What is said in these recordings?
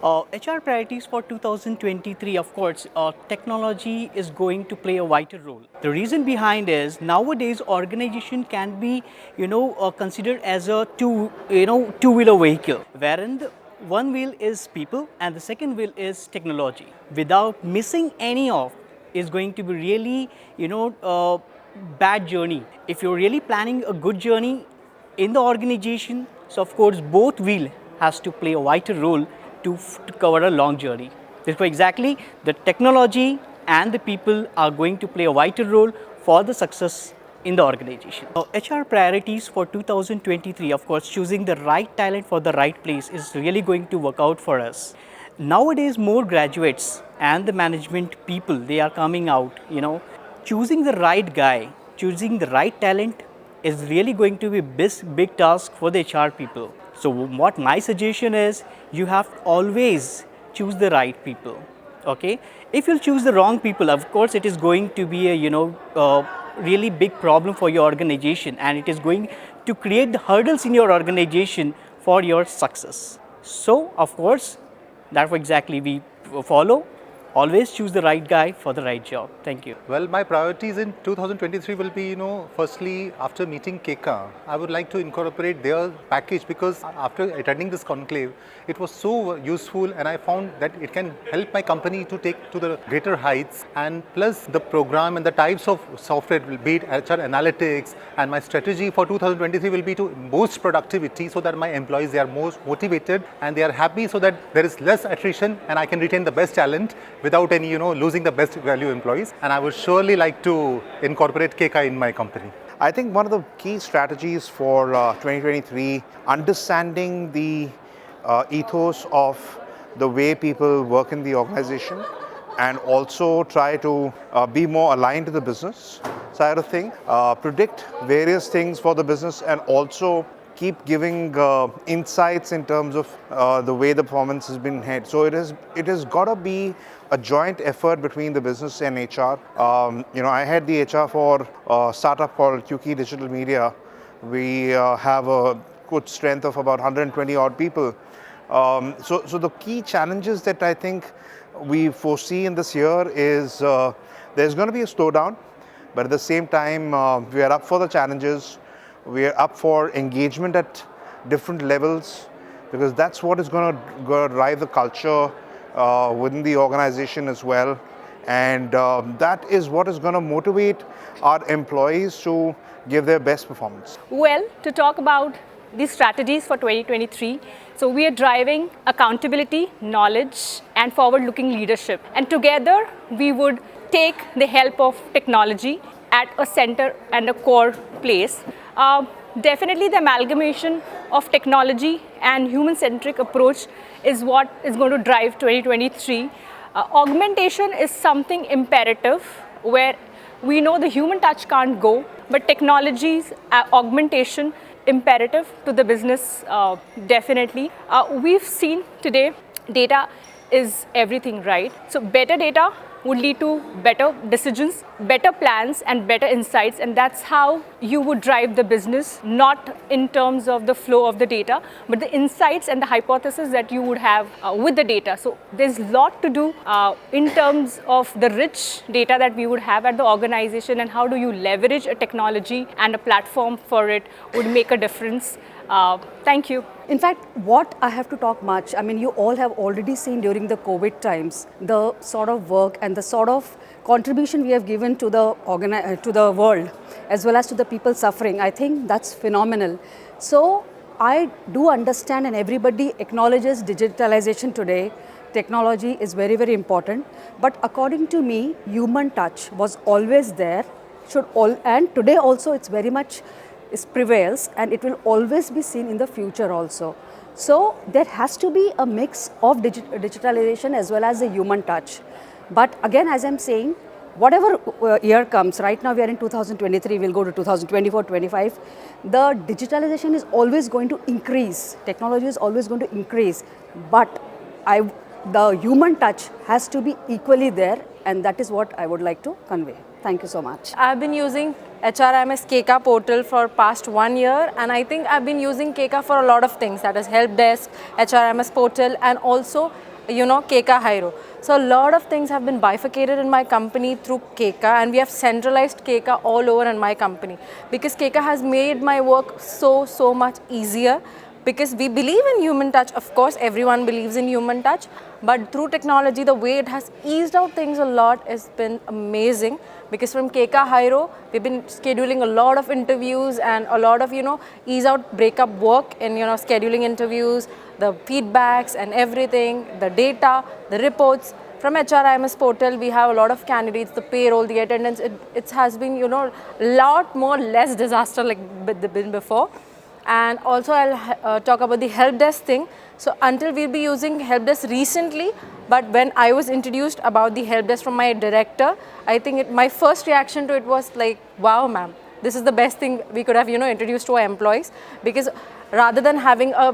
HR priorities for 2023, of course, technology is going to play a vital role. The reason behind is nowadays organization can be, considered as a two-wheeler vehicle, wherein the one wheel is people and the second wheel is technology. Without missing any of, is going to be really, bad journey. If you're really planning a good journey in the organization, so of course both wheel has to play a vital role to cover a long journey. Therefore, exactly the technology and the people are going to play a vital role for the success in the organization. HR priorities for 2023, of course, choosing the right talent for the right place is really going to work out for us. Nowadays, more graduates and the management people, they are coming out, choosing the right guy, choosing the right talent is really going to be a big task for the HR people. So what my suggestion is, you have to always choose the right people. Okay, if you choose the wrong people, of course, it is going to be a really big problem for your organization, and it is going to create the hurdles in your organization for your success. So, of course, that's what exactly we follow. Always choose the right guy for the right job. Thank you. Well, my priorities in 2023 will be, firstly, after meeting Keka, I would like to incorporate their package, because after attending this conclave, it was so useful and I found that it can help my company to take to the greater heights. And plus the program and the types of software, be it HR analytics, and my strategy for 2023 will be to boost productivity so that my employees, they are more motivated and they are happy, so that there is less attrition and I can retain the best talent without any, losing the best value employees. And I would surely like to incorporate Keka in my company. I think one of the key strategies for 2023, understanding the ethos of the way people work in the organization, and also try to be more aligned to the business side of thing, predict various things for the business, and also keep giving insights in terms of the way the performance has been had. So it has got to be a joint effort between the business and HR. I had the HR for a startup called Keka Digital Media. We have a good strength of about 120 odd people. So the key challenges that I think we foresee in this year is there's going to be a slowdown, but at the same time we are up for the challenges. We are up for engagement at different levels, because that's what is going to drive the culture within the organization as well. And that is what is going to motivate our employees to give their best performance. Well, to talk about the strategies for 2023, so we are driving accountability, knowledge, and forward-looking leadership. And together, we would take the help of technology at a center and a core place. Definitely the amalgamation of technology and human-centric approach is what is going to drive 2023. Augmentation is something imperative, where we know the human touch can't go, but technology's augmentation imperative to the business, definitely. We've seen today data is everything, right? So better data would lead to better decisions, better plans, and better insights, and that's how you would drive the business, not in terms of the flow of the data, but the insights and the hypothesis that you would have with the data. So there's a lot to do in terms of the rich data that we would have at the organization, and how do you leverage a technology and a platform for it would make a difference. Thank you. In fact, what I have to talk much, you all have already seen during the COVID times, the sort of work and the sort of contribution we have given to the world, as well as to the people suffering. I think that's phenomenal. So I do understand, and everybody acknowledges digitalization today. Technology is very, very important. But according to me, human touch was always there, and today also it's very much prevails, and it will always be seen in the future also. So there has to be a mix of digitalization as well as the human touch. But again, as I'm saying, whatever year comes, right now we are in 2023, we'll go to 2024, 25, the digitalization is always going to increase. Technology is always going to increase. But the human touch has to be equally there, and that is what I would like to convey. Thank you so much. I've been using HRMS Keka portal for past 1 year, and I think I've been using Keka for a lot of things, that is help desk, HRMS portal, and also Keka Hyro. So a lot of things have been bifurcated in my company through Keka, and we have centralized Keka all over in my company, because Keka has made my work so much easier, because we believe in human touch. Of course, everyone believes in human touch, but through technology, the way it has eased out things a lot has been amazing. Because from Keka Hyro, we've been scheduling a lot of interviews and a lot of, ease out breakup work in, scheduling interviews, the feedbacks and everything, the data, the reports. From HRIMS portal, we have a lot of candidates, the payroll, the attendance. It has been, lot more less disaster like been before. And also I'll talk about the help desk thing. So until we'll be using help desk recently, but when I was introduced about the help desk from my director, I think my first reaction to it was like, wow, ma'am, this is the best thing we could have, introduced to our employees. Because rather than having a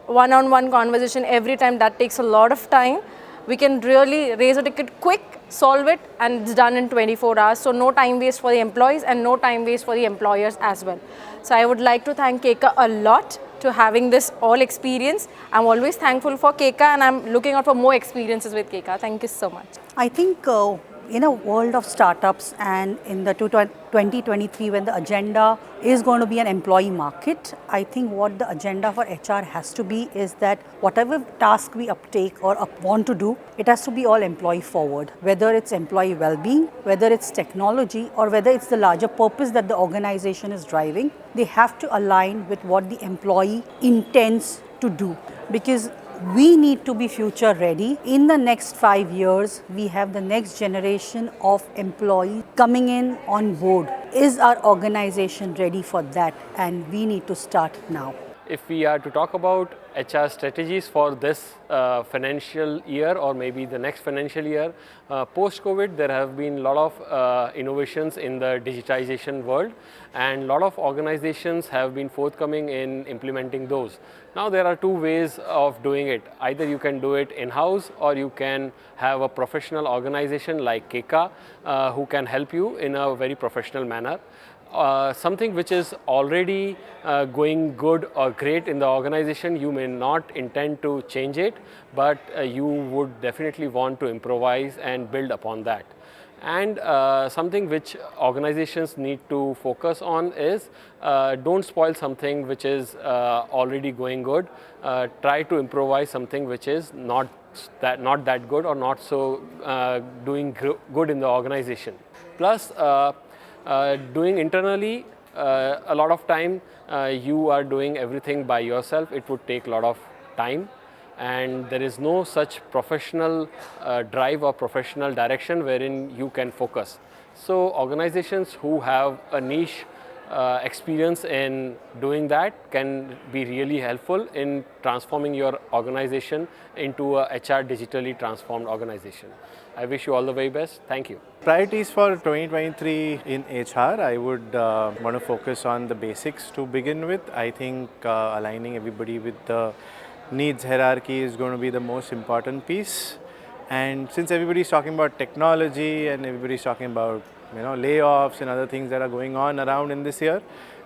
one-on-one conversation every time, that takes a lot of time. We can really raise a ticket quick, solve it, and it's done in 24 hours. So no time waste for the employees and no time waste for the employers as well. So I would like to thank Keka a lot to having this all experience. I'm always thankful for Keka, and I'm looking out for more experiences with Keka. Thank you so much. I think in a world of startups and in the 2023, when the agenda is going to be an employee market, I think what the agenda for HR has to be is that whatever task we uptake or want to do, it has to be all employee forward, whether it's employee well-being, whether it's technology, or whether it's the larger purpose that the organization is driving. They have to align with what the employee intends to do, because we need to be future ready. In the next 5 years, we have the next generation of employees coming in on board. Is our organization ready for that? And we need to start now. If we are to talk about HR strategies for this financial year or maybe the next financial year, post-COVID, there have been a lot of innovations in the digitization world, and a lot of organizations have been forthcoming in implementing those. Now there are two ways of doing it. Either you can do it in-house, or you can have a professional organization like Keka who can help you in a very professional manner. Something which is already going good or great in the organization, you may not intend to change it, but you would definitely want to improvise and build upon that. And something which organizations need to focus on is don't spoil something which is already going good. Try to improvise something which is not that good or not so doing good in the organization. Plus, doing internally, a lot of time you are doing everything by yourself. It would take a lot of time, and there is no such professional drive or professional direction wherein you can focus. So organizations who have a niche experience in doing that can be really helpful in transforming your organization into a HR digitally transformed organization. I wish you all the very best. Thank you. Priorities for 2023 in HR, I would want to focus on the basics to begin with. I think aligning everybody with the needs hierarchy is going to be the most important piece. And since everybody's talking about technology and everybody's talking about layoffs and other things that are going on around in this year,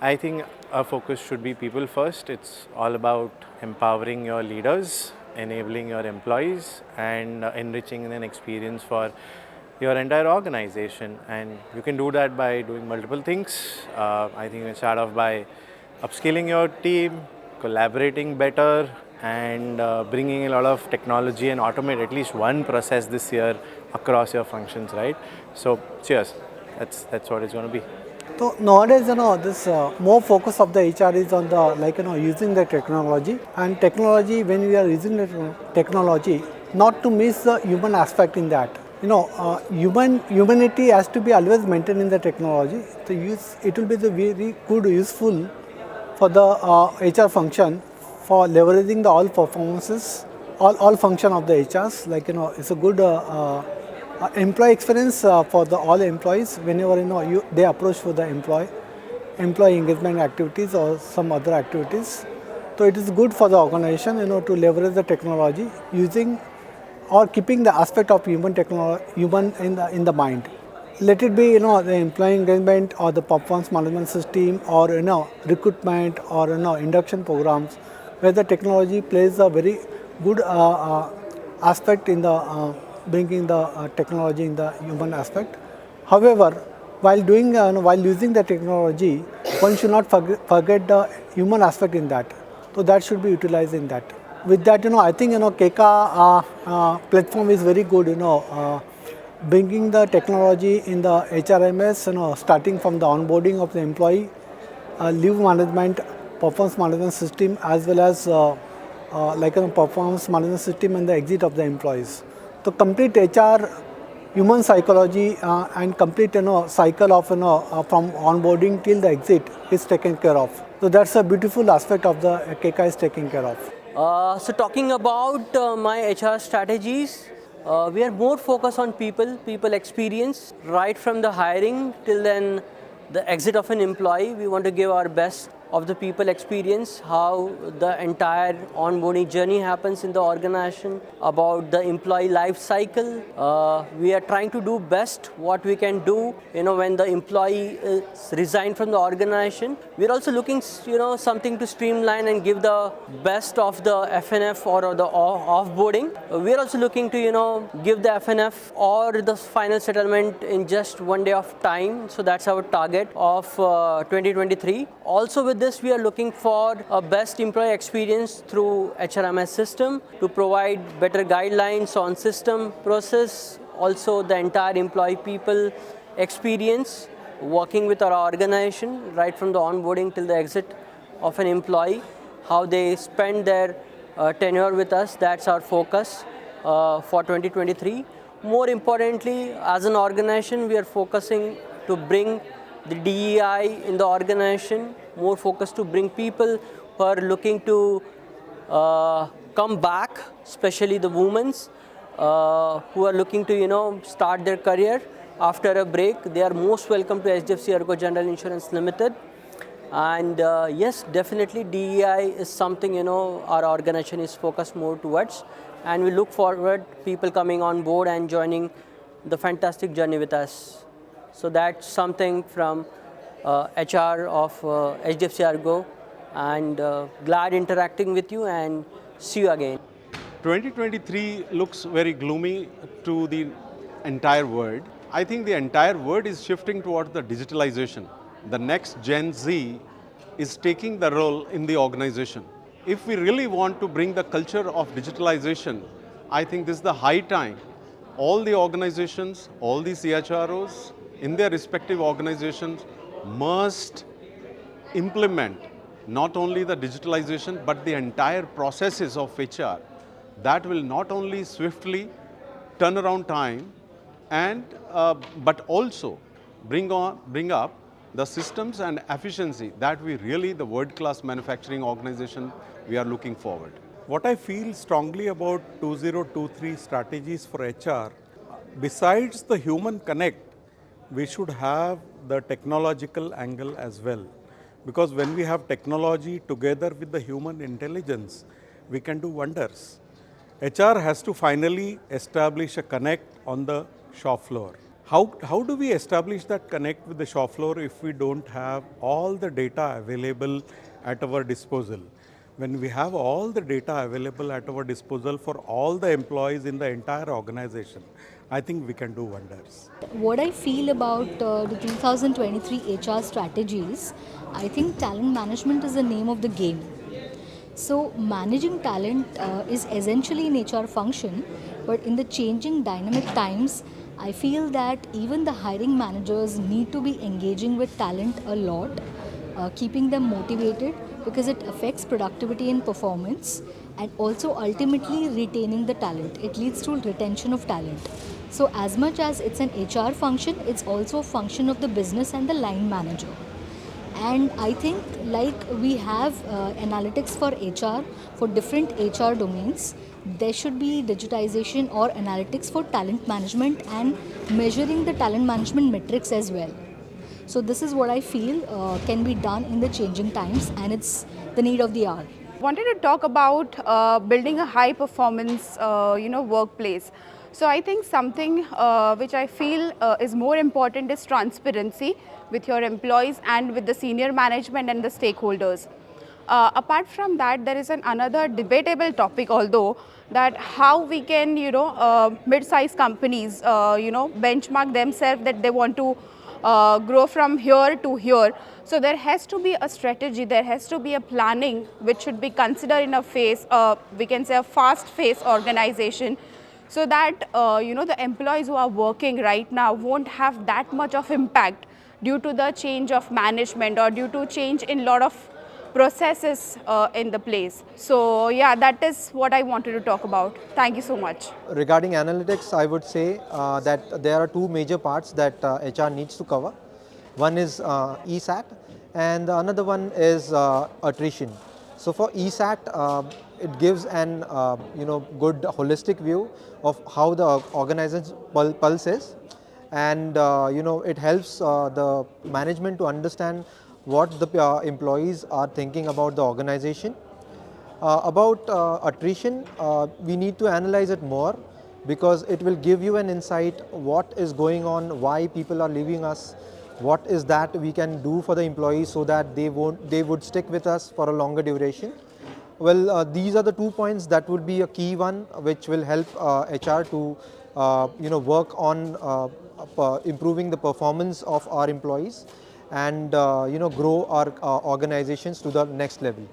I think our focus should be people first. It's all about empowering your leaders, enabling your employees, and enriching an experience for your entire organization. And you can do that by doing multiple things. I think you can start off by upskilling your team, collaborating better, and bringing a lot of technology and automate at least one process this year across your functions, right? So cheers. That's what it's going to be. So nowadays, this more focus of the HR is on the using the technology, and technology, when we are using the technology, not to miss the human aspect in that. Humanity has to be always maintained in the technology. So it will be the very good useful for the HR function for leveraging the all performances, all function of the HRs. It's a good employee experience for the all employees whenever they approach for the employee engagement activities or some other activities. So it is good for the organization to leverage the technology using or keeping the aspect of human in the mind. Let it be the employee engagement or the performance management system or recruitment or induction programs, where the technology plays a very good aspect in the bringing the technology in the human aspect. However, while using the technology, one should not forget the human aspect in that. So that should be utilized in that. With that, I think Keka platform is very good. Bringing the technology in the HRMS, starting from the onboarding of the employee, leave management, performance management system, as well as performance management system and the exit of the employees. So complete HR, human psychology and complete cycle of from onboarding till the exit is taken care of. So that's a beautiful aspect of the Keka is taken care of. So talking about my HR strategies, we are more focused on people experience, right from the hiring till then the exit of an employee. We want to give our best of the people experience, how the entire onboarding journey happens in the organization, about the employee life cycle. We are trying to do best what we can do, when the employee resign from the organization. We are also looking, something to streamline and give the best of the FNF or the offboarding. We are also looking to, give the FNF or the final settlement in just 1 day of time. So that's our target of 2023. Also with this, we are looking for a best employee experience through HRMS system to provide better guidelines on system process, also the entire employee people experience working with our organization right from the onboarding till the exit of an employee, how they spend their tenure with us. That's our focus for 2023. More importantly, as an organization, we are focusing to bring the DEI in the organization, more focused to bring people who are looking to come back, especially the women who are looking to start their career after a break. They are most welcome to HDFC ERGO General Insurance Limited. And yes, definitely DEI is something our organization is focused more towards, and we look forward people coming on board and joining the fantastic journey with us. So that's something from HR of HDFC ERGO, and glad interacting with you, and see you again. 2023 looks very gloomy to the entire world. I think the entire world is shifting towards the digitalization. The next Gen Z is taking the role in the organization. If we really want to bring the culture of digitalization, I think this is the high time. All the organizations, all the CHROs in their respective organizations must implement not only the digitalization but the entire processes of HR that will not only swiftly turn around time and but also bring up the systems and efficiency that we really, the world-class manufacturing organization, we are looking forward. What I feel strongly about 2023 strategies for HR, besides the human connect, we should have the technological angle as well. Because when we have technology together with the human intelligence, we can do wonders. HR has to finally establish a connect on the shop floor. How do we establish that connect with the shop floor if we don't have all the data available at our disposal? When we have all the data available at our disposal for all the employees in the entire organization, I think we can do wonders. What I feel about the 2023 HR strategies, I think talent management is the name of the game. So managing talent is essentially an HR function, but in the changing dynamic times, I feel that even the hiring managers need to be engaging with talent a lot, keeping them motivated, because it affects productivity and performance, and also ultimately retaining the talent. It leads to retention of talent. So as much as it's an HR function, it's also a function of the business and the line manager. And I think like we have analytics for HR, for different HR domains, there should be digitization or analytics for talent management and measuring the talent management metrics as well. So this is what I feel can be done in the changing times, and it's the need of the hour. Wanted to talk about building a high performance workplace. So I think something which I feel is more important is transparency with your employees and with the senior management and the stakeholders. Apart from that, there is another debatable topic, although, that how we can, mid-sized companies, benchmark themselves that they want to grow from here to here. So there has to be a strategy, there has to be a planning which should be considered in a phase, we can say a fast phase organization, so that the employees who are working right now won't have that much of impact due to the change of management or due to change in lot of processes in the place. So yeah, that is what I wanted to talk about. Thank you so much. Regarding analytics, I would say that there are two major parts that HR needs to cover. One is ESAT and the another one is attrition. So for ESAT, it gives an good holistic view of how the organization's pulse is, and it helps the management to understand what the employees are thinking about the organization. About attrition, we need to analyze it more, because it will give you an insight what is going on, why people are leaving us, what is that we can do for the employees so that they would stick with us for a longer duration. Well, these are the 2 points that would be a key one, which will help HR to work on improving the performance of our employees and grow our organizations to the next level.